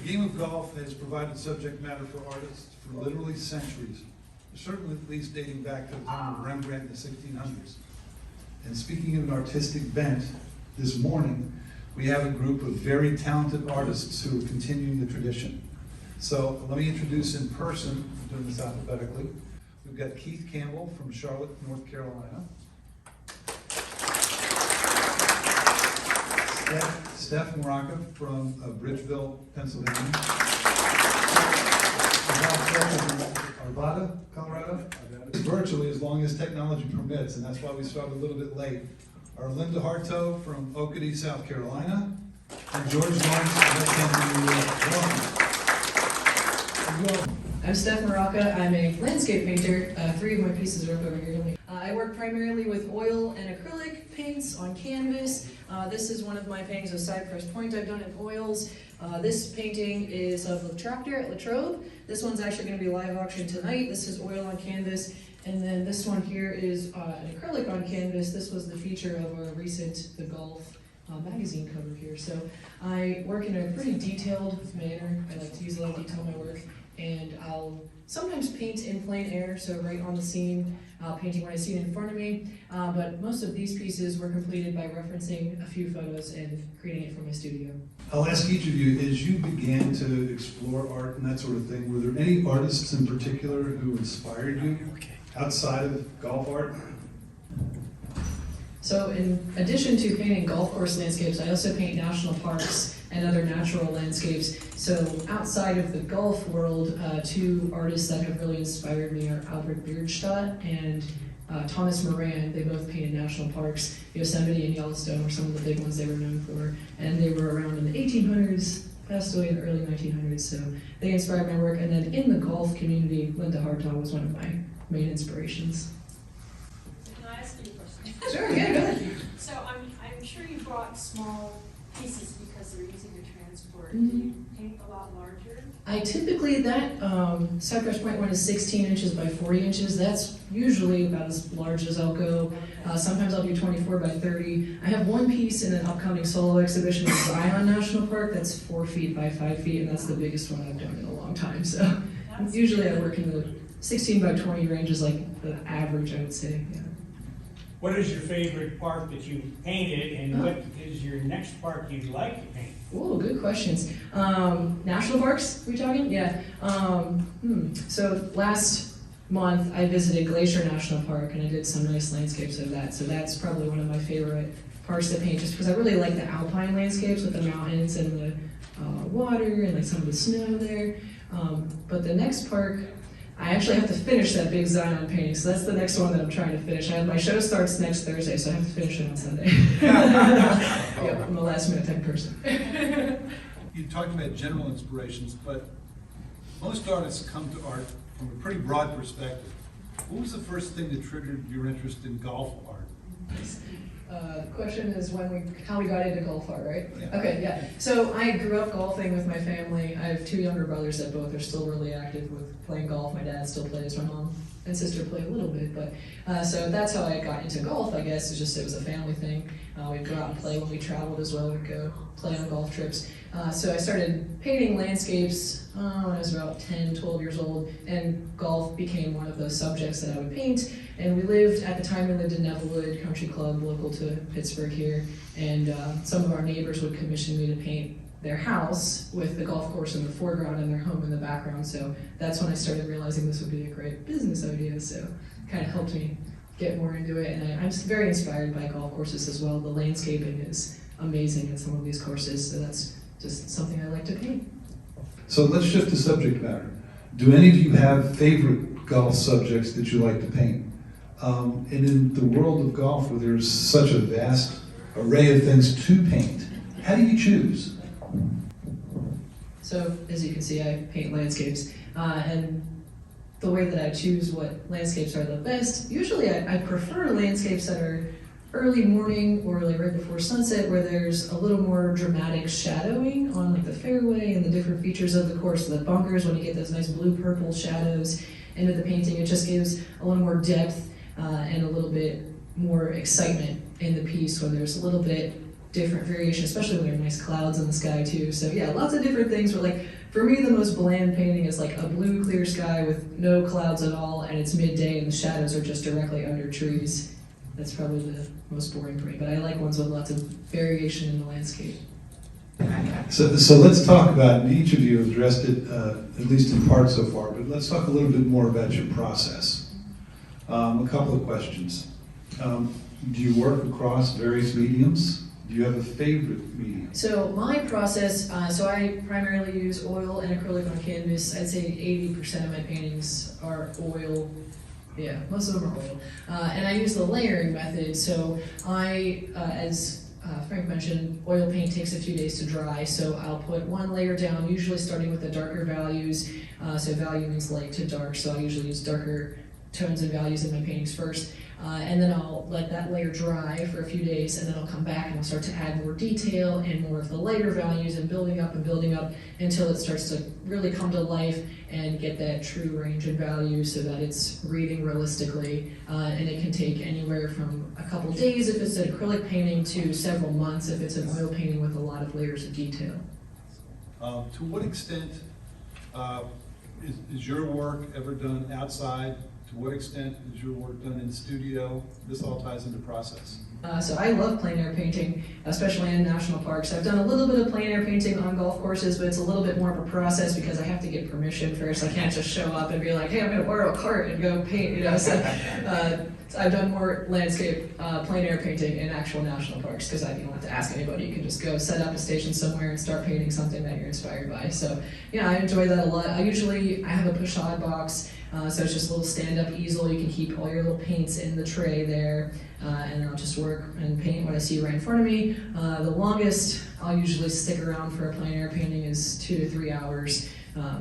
game of golf has provided subject matter for artists for literally centuries, certainly at least dating back to the time of Rembrandt in the 1600s. And speaking of an artistic bent, this morning we have a group of very talented artists who are continuing the tradition. So let me introduce in person, I'm doing this alphabetically. We've got Keith Campbell from Charlotte, North Carolina. Steph Moraca from Bridgeville, Pennsylvania. Arvada, Colorado. Virtually as long as technology permits, and that's why we started a little bit late. Our Linda Hartough from Oakady, South Carolina. And George Lawrence from Campbell, New York. I'm Steph Moraca. I'm a landscape painter. 3 of my pieces are up over here. I work primarily with oil and acrylic paints on canvas. This is one of my paintings of Cypress Point I've done in oils. This painting is of the tractor at Latrobe. This one's actually going to be live auction tonight. This is oil on canvas. And then this one here is an acrylic on canvas. This was the feature of our recent The Golf magazine cover here. So I work in a pretty detailed manner. I like to use a lot of detail in my work. And I'll sometimes paint in plein air, so right on the scene, painting when I see it in front of me. But most of these pieces were completed by referencing a few photos and creating it from my studio. I'll ask each of you, as you began to explore art and that sort of thing, were there any artists in particular who inspired you outside of golf art? So in addition to painting golf course landscapes, I also paint national parks and other natural landscapes. So outside of the golf world, 2 artists that have really inspired me are Albert Bierstadt and Thomas Moran. They both painted national parks. Yosemite and Yellowstone were some of the big ones they were known for. And they were around in the 1800s, passed away in the early 1900s, so they inspired my work. And then in the golf community, Linda Hartough was one of my main inspirations. Can I ask you a question? Sure, yeah, go ahead. So I'm sure you brought small pieces because they're easy to transport. Do you paint a lot larger? I typically, that Cypress Point one is 16 inches by 40 inches. That's usually about as large as I'll go. Sometimes I'll do 24 by 30. I have one piece in an upcoming solo exhibition in Zion National Park that's 4 feet by 5 feet, and that's the biggest one I've done in a long time. So usually I work in the 16 by 20 range is like the average, I would say. Yeah. What is your favorite park that you painted, and what is your next park you'd like to paint? Oh, good questions. National parks, we talking? Yeah. So last month I visited Glacier National Park and I did some nice landscapes of that. So that's probably one of my favorite parks to paint, just because I really like the alpine landscapes with the mountains and the water and like some of the snow there. But the next park, I actually have to finish that big Zion painting, so that's the next one that I'm trying to finish. My show starts next Thursday, so I have to finish it on Sunday. Yeah, I'm a last minute type person. You talked about general inspirations, but most artists come to art from a pretty broad perspective. What was the first thing that triggered your interest in golf art? The question is how we got into golf art, right? Yeah. Okay, yeah. So I grew up golfing with my family. I have 2 younger brothers that both are still really active with playing golf. My dad still plays. My mom and sister play a little bit, but so that's how I got into golf, I guess. It was a family thing. We'd go out and play when we traveled as well. We'd go play on golf trips. So I started painting landscapes when I was about 10, 12 years old, and golf became one of those subjects that I would paint. And at the time we lived in Nevillewood Country Club, local to Pittsburgh here, and some of our neighbors would commission me to paint their house with the golf course in the foreground and their home in the background. So that's when I started realizing this would be a great business idea. So it kind of helped me get more into it. And I'm just very inspired by golf courses as well. The landscaping is amazing in some of these courses, so that's just something I like to paint. So let's shift to subject matter. Do any of you have favorite golf subjects that you like to paint? And in the world of golf, where there's such a vast array of things to paint, how do you choose? So as you can see, I paint landscapes, and the way that I choose what landscapes are the best, usually I prefer landscapes that are early morning or like right before sunset, where there's a little more dramatic shadowing on like the fairway and the different features of the course, the bunkers, when you get those nice blue-purple shadows into the painting. It just gives a little more depth and a little bit more excitement in the piece when there's a little bit different variation, especially when there are nice clouds in the sky too. So yeah, lots of different things. But like for me, the most bland painting is like a blue clear sky with no clouds at all, and it's midday and the shadows are just directly under trees. That's probably the most boring for me. But I like ones with lots of variation in the landscape. So let's talk about, and each of you have addressed it, at least in part so far, but let's talk a little bit more about your process. A couple of questions. Do you work across various mediums? Do you have a favorite medium? So my process, so I primarily use oil and acrylic on canvas. I'd say 80% of my paintings are oil. Yeah, most of them are oil. And I use the layering method. So as Frank mentioned, oil paint takes a few days to dry, so I'll put one layer down, usually starting with the darker values. So value means light to dark, so I'll usually use darker tones and values in my paintings first. And then I'll let that layer dry for a few days, and then I'll come back and I'll start to add more detail and more of the lighter values and building up until it starts to really come to life and get that true range and value so that it's reading realistically. And it can take anywhere from a couple days if it's an acrylic painting to several months if it's an oil painting with a lot of layers of detail. To what extent is your work ever done outside? To what extent is your work done in studio? This all ties into process. So I love plein air painting, especially in national parks. I've done a little bit of plein air painting on golf courses, but it's a little bit more of a process because I have to get permission first. I can't just show up and be like, hey, I'm going to borrow a cart and go paint, So I've done more landscape plein air painting in actual national parks because you don't have to ask anybody. You can just go set up a station somewhere and start painting something that you're inspired by. So yeah, I enjoy that a lot. I have a push-on box. So it's just a little stand-up easel. You can keep all your little paints in the tray there, and then I'll just work and paint what I see right in front of me. The longest I'll usually stick around for a plein air painting is 2 to 3 hours,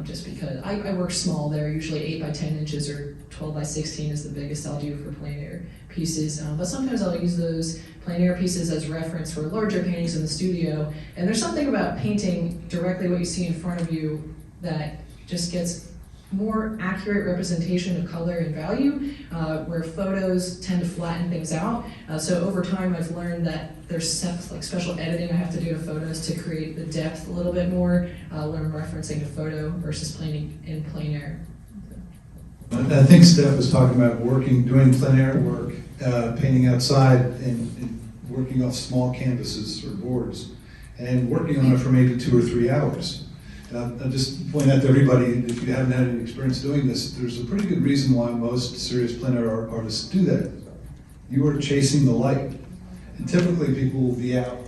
just because I work small. They're usually 8 by 10 inches or 12 by 16 is the biggest I'll do for plein air pieces. But sometimes I'll use those plein air pieces as reference for larger paintings in the studio. And there's something about painting directly what you see in front of you that just gets more accurate representation of color and value, where photos tend to flatten things out. So over time I've learned that there's like special editing I have to do to photos to create the depth a little bit more when I'm referencing a photo versus painting in plein air. I think Steph was talking about doing plein air work, painting outside and working off small canvases or boards, and working on it for maybe 2 or 3 hours. I'll just point out to everybody, if you haven't had any experience doing this, there's a pretty good reason why most serious plein air artists do that. You are chasing the light. And typically people will be out,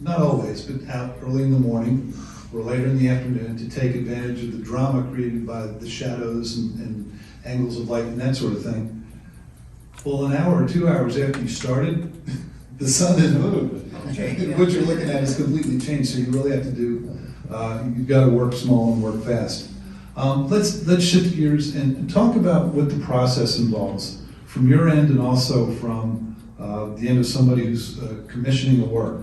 not always, but out early in the morning or later in the afternoon to take advantage of the drama created by the shadows and angles of light and that sort of thing. Well, an hour or 2 hours after you started, the sun has moved. What you're looking at is completely changed, so you really have to do you've got to work small and work fast. Let's shift gears and talk about what the process involves from your end and also from the end of somebody who's commissioning a work.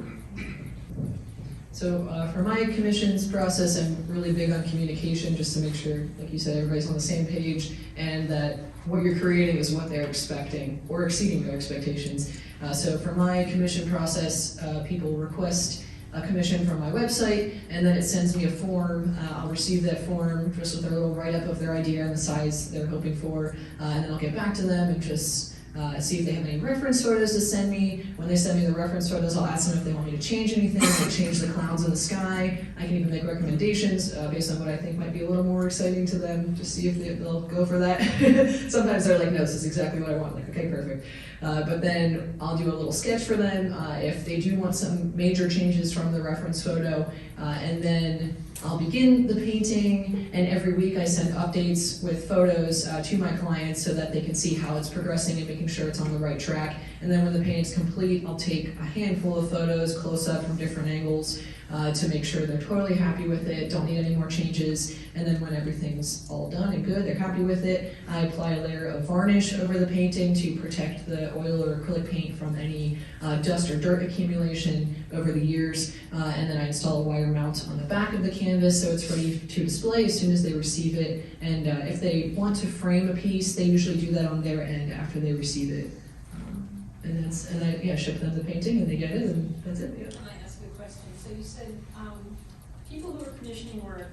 So for my commissions process, I'm really big on communication just to make sure, like you said, everybody's on the same page and that what you're creating is what they're expecting or exceeding their expectations. So for my commission process, people request a commission from my website, and then it sends me a form. I'll receive that form just with a little write-up of their idea and the size they're hoping for, and then I'll get back to them and just see if they have any reference photos to send me. When they send me the reference photos, I'll ask them if they want me to change anything, like change the clouds in the sky. I can even make recommendations based on what I think might be a little more exciting to them, to see if they'll go for that. Sometimes they're like, no, this is exactly what I want. Like, okay, perfect. But then I'll do a little sketch for them if they do want some major changes from the reference photo, and then I'll begin the painting, and every week I send updates with photos to my clients so that they can see how it's progressing and making sure it's on the right track. And then when the painting's complete, I'll take a handful of photos close up from different angles to make sure they're totally happy with it, don't need any more changes. And then when everything's all done and good, they're happy with it, I apply a layer of varnish over the painting to protect the oil or acrylic paint from any dust or dirt accumulation over the years. And then I install a wire mount on the back of the canvas so it's ready to display as soon as they receive it. And if they want to frame a piece, they usually do that on their end after they receive it. And I ship them the painting and they get it, and that's it. Yeah. Can I ask a So you said, people who are commissioning work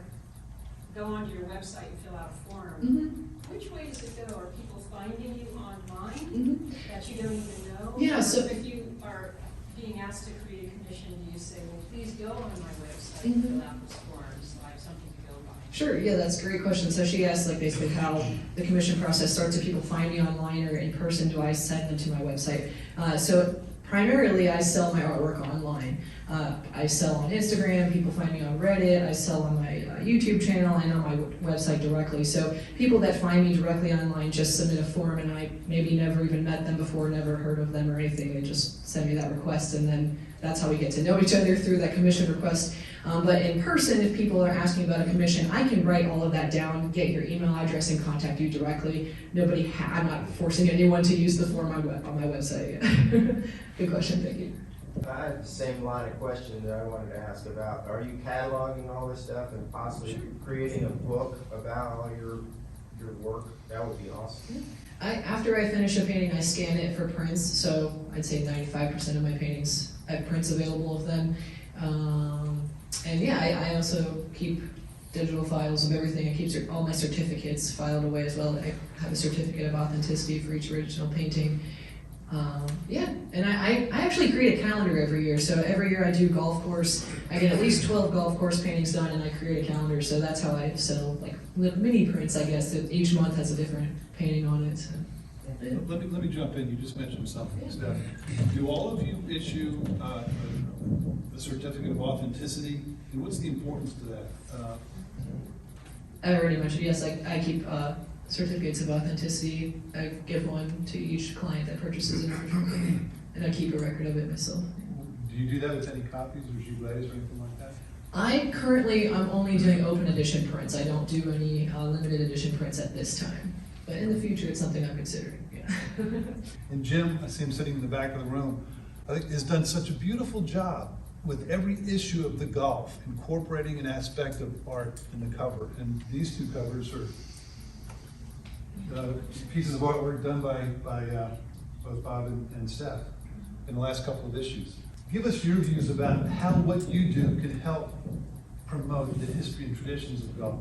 go onto your website and fill out a form. Mm-hmm. Which way does it go? Are people finding you online Mm-hmm. that you don't even know? Yeah, Or so- if you are being asked to create a commission, do you say, well, please go on my website Mhm. and fill out this form so I have something to go by? Sure, yeah, that's a great question. So she asked like basically how the commission process starts, if people find me online or in person, do I send them to my website? So primarily I sell my artwork online. I sell on Instagram, people find me on Reddit, I sell on my YouTube channel and on my website directly. So people that find me directly online just submit a form, and I maybe never even met them before, never heard of them or anything. They just send me that request, and then that's how we get to know each other, through that commission request. But in person, if people are asking about a commission, I can write all of that down, get your email address, and contact you directly. I'm not forcing anyone to use the form on my website. Good question, thank you. I had the same line of question that I wanted to ask about. Are you cataloging all this stuff and possibly creating a book about all your work? That would be awesome. After I finish a painting, I scan it for prints, so I'd say 95% of my paintings, I have prints available of them. And yeah, I also keep digital files of everything. I keep all my certificates filed away as well. I have a certificate of authenticity for each original painting. Yeah, and I actually create a calendar every year. So every year I do golf course. I get at least 12 golf course paintings done, and I create a calendar. So that's how I sell like mini prints, I guess, that each month has a different painting on it. So. Yeah. Let me jump in. You just mentioned something, Steph. Do all of you issue a certificate of authenticity? And what's the importance to that? I already mentioned, yes, I keep certificates of authenticity. I give one to each client that purchases an original painting, and I keep a record of it myself. Do you do that with any copies or gilets or anything like that? I'm only doing open edition prints. I don't do any limited edition prints at this time. But in the future, it's something I'm considering, yeah. And Jim, I see him sitting in the back of the room, I think has done such a beautiful job with every issue of the Golf, incorporating an aspect of art in the cover. And these two covers are pieces of artwork done by both Bob and Steph in the last couple of issues. Give us your views about how what you do can help promote the history and traditions of golf.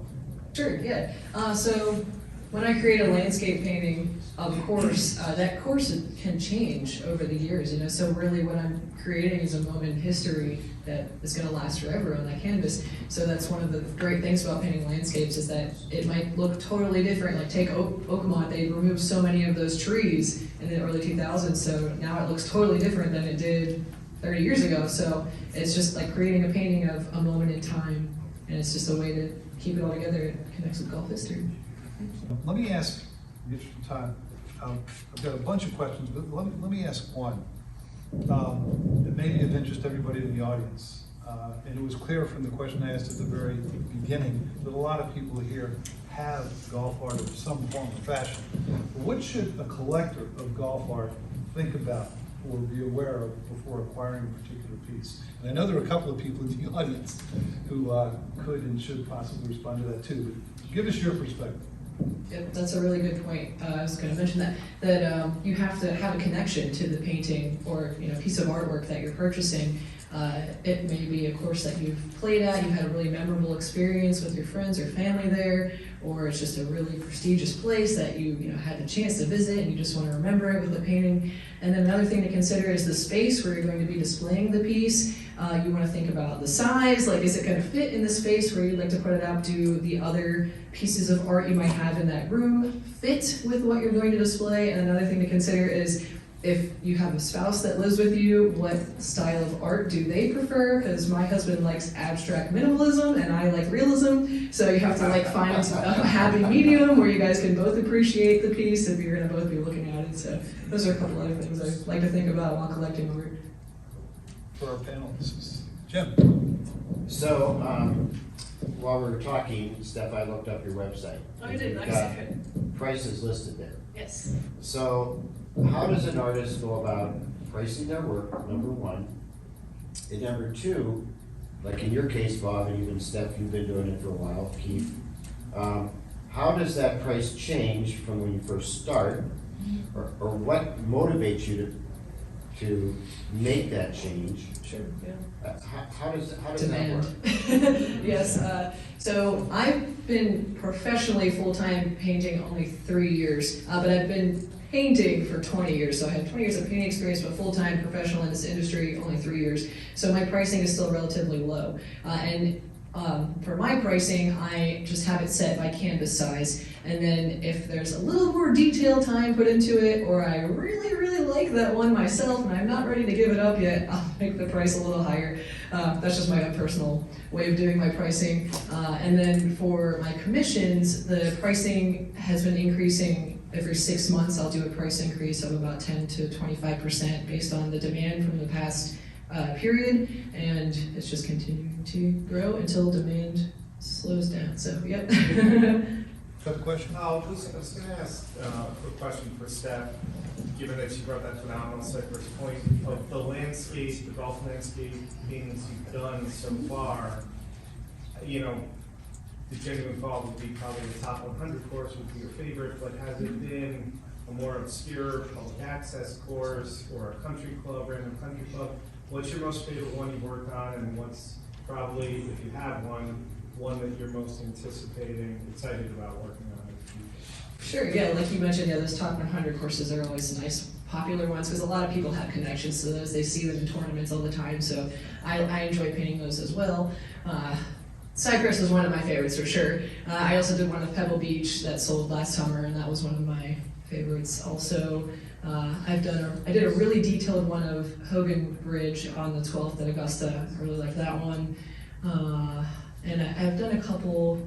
Sure, yeah. So when I create a landscape painting, of course, that course can change over the years, you know. So really what I'm creating is a moment in history that is gonna last forever on that canvas. So that's one of the great things about painting landscapes, is that it might look totally different. Like take Oakmont, they removed so many of those trees in the early 2000s, so now it looks totally different than it did 30 years ago. So it's just like creating a painting of a moment in time, and it's just a way to keep it all together. It connects with golf history. Let me ask, in the interest of time, I've got a bunch of questions, but let me ask one. It may be of interest to everybody in the audience. And it was clear from the question I asked at the very beginning that a lot of people here have golf art of some form or fashion. What should a collector of golf art think about or be aware of before acquiring a particular piece? And I know there are a couple of people in the audience who could and should possibly respond to that too, but give us your perspective. Yep, that's a really good point. I was going to mention that you have to have a connection to the painting or piece of artwork that you're purchasing. It may be a course that you've played at, you've had a really memorable experience with your friends or family there, or it's just a really prestigious place that you had the chance to visit and you just want to remember it with a painting. And then another thing to consider is the space where you're going to be displaying the piece. You want to think about the size, like is it going to fit in the space where you'd like to put it up? Do the other pieces of art you might have in that room fit with what you're going to display? And another thing to consider is if you have a spouse that lives with you, what style of art do they prefer? Because my husband likes abstract minimalism and I like realism. So you have to find a happy medium where you guys can both appreciate the piece if you're going to both be looking at it. So those are a couple other things I like to think about while collecting art. For our panelists. Jim. So, while we were talking, Steph, I looked up your website. Oh, you did? You've Nice. got Okay. prices listed there. Yes. So, how does an artist go about pricing their work, number one? And number two, like in your case, Bob, and even Steph, you've been doing it for a while, Keith, how does that price change from when you first start? Or what motivates you to make that change. Sure, yeah. How does that Demand. work? Yes, so I've been professionally full-time painting only 3 years, but I've been painting for 20 years. So I have 20 years of painting experience, but full-time professional in this industry, only 3 years. So my pricing is still relatively low. For my pricing, I just have it set by canvas size. And then if there's a little more detail time put into it, or I really, really like that one myself and I'm not ready to give it up yet, I'll make the price a little higher. That's just my own personal way of doing my pricing. And then for my commissions, the pricing has been increasing every 6 months. I'll do a price increase of about 10 to 25% based on the demand from the past period, and it's just continuing to grow until demand slows down. So, yep. Got a question? I was going to ask a quick question for Steph, given that you brought that phenomenal Cypress point of the landscape, the golf landscape paintings you've done so far. You know, the Genuine Fall would be probably the top 100 course would be your favorite, but has it been a more obscure public access course or a country club, random country club? What's your most favorite one you've worked on, and what's probably, if you have one that you're most anticipating, excited about working on in the future? Sure, yeah, like you mentioned, yeah, those top 100 courses are always nice, popular ones, because a lot of people have connections to those. They see them in tournaments all the time, so I enjoy painting those as well. Cypress was one of my favorites for sure. I also did one of Pebble Beach that sold last summer, and that was one of my favorites also. I did a really detailed one of Hogan Bridge on the 12th at Augusta. I really like that one. And I've done a couple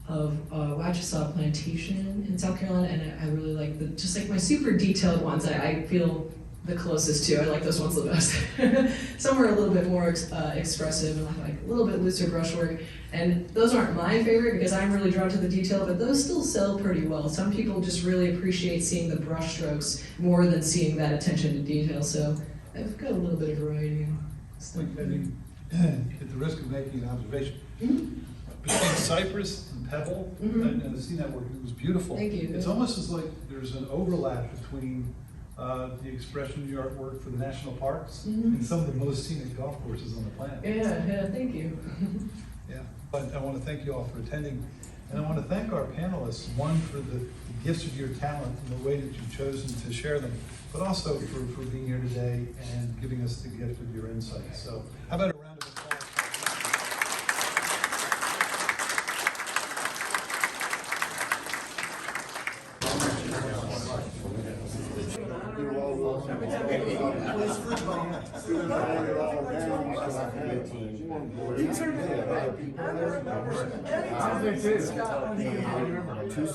of Wachesaw Plantation in South Carolina, and I really like just like my super detailed ones. I feel the closest to. I like those ones the best. Some are a little bit more expressive and like a little bit looser brushwork. And those aren't my favorite because I'm really drawn to the detail, but those still sell pretty well. Some people just really appreciate seeing the brush strokes more than seeing that attention to detail. So I've got a little bit of variety and stuff. I mean, at the risk of making an observation, between Cypress and Pebble, and the scene network, it was beautiful. Thank you. It's almost as like there's an overlap between the expression of the artwork for the national parks and some of the most scenic golf courses on the planet. Yeah, thank you. Yeah, but I want to thank you all for attending, and I want to thank our panelists, one for the gifts of your talent and the way that you've chosen to share them, but also for being here today and giving us the gift of your insights. So how about a round of applause? Two